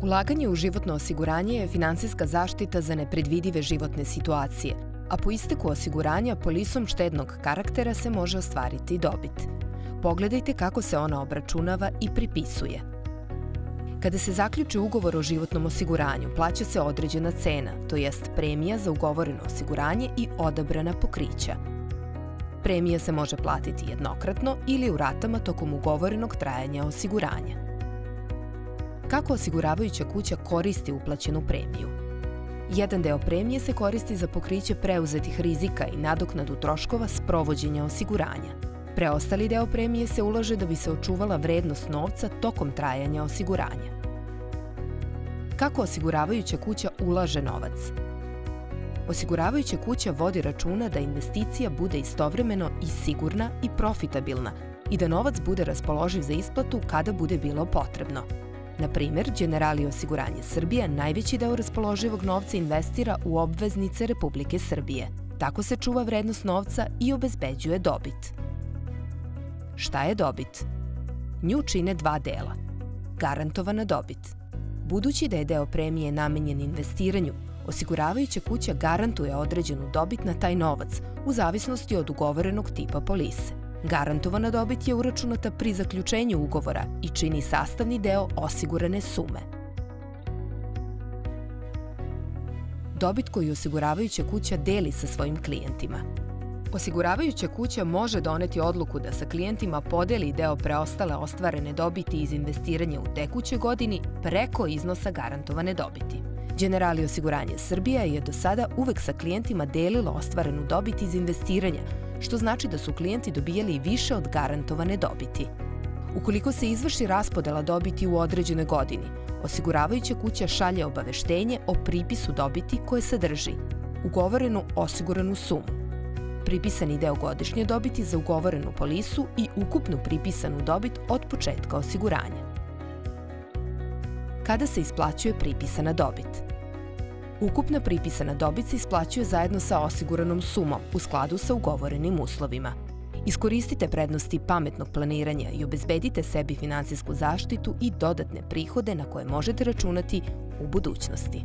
Ulaganje u životno osiguranje je finansijska zaštita za nepredvidive životne situacije, a po isteku osiguranja polisom štednog karaktera se može ostvariti dobit. Pogledajte kako se ona obračunava i pripisuje. Kada se zaključi ugovor o životnom osiguranju, plaća se određena cena, to jest premija za ugovoreno osiguranje i odabrana pokrića. Premija se može platiti jednokratno ili u ratama tokom ugovorenog trajanja osiguranja. Kako osiguravajuća kuća koristi uplaćenu premiju? Jedan deo premije se koristi za pokriće preuzetih rizika i nadoknadu troškova sprovođenja osiguranja. Preostali deo premije se ulaže da bi se očuvala vrednost novca tokom trajanja osiguranja. Kako osiguravajuća kuća ulaže novac? Osiguravajuća kuća vodi računa da investicija bude istovremeno i sigurna i profitabilna i da novac bude raspoloživ za isplatu kada bude bilo potrebno. Na primjer, Generali osiguranje Srbije najveći deo raspoloživog novca investira u obveznice Republike Srbije. Tako se čuva vrednost novca i obezbeđuje dobit. Šta je dobit? Nju čine dva dela. Garantovana dobit. Budući da je deo premije namenjen investiranju, osiguravajuća kuća garantuje određenu dobit na taj novac u zavisnosti od ugovorenog tipa polise. Garantovana dobit je uračunata pri zaključenju ugovora i čini sastavni deo osigurane sume. Dobit koju osiguravajuća kuća deli sa svojim klijentima. Osiguravajuća kuća može doneti odluku da sa klijentima podeli deo preostale ostvarene dobiti iz investiranja u tekućoj godini preko iznosa garantovane dobiti. Generali osiguranje Srbija je do sada uvek sa klijentima delilo ostvarenu dobit iz investiranja, što znači da su klijenti dobijali više od garantovane dobiti. Ukoliko se izvrši raspodela dobiti u određenoj godini, osiguravajuća kuća šalje obaveštenje o pripisu dobiti koje sadrži ugovorenu osiguranu sumu, pripisani deo godišnje dobiti za ugovorenu polisu i ukupnu pripisanu dobit od početka osiguranja. Kada se isplaćuje pripisana dobit? Ukupna pripisana dobit se isplaćuje zajedno sa osiguranom sumom u skladu sa ugovorenim uslovima. Iskoristite prednosti pametnog planiranja i obezbedite sebi finansijsku zaštitu i dodatne prihode na koje možete računati u budućnosti.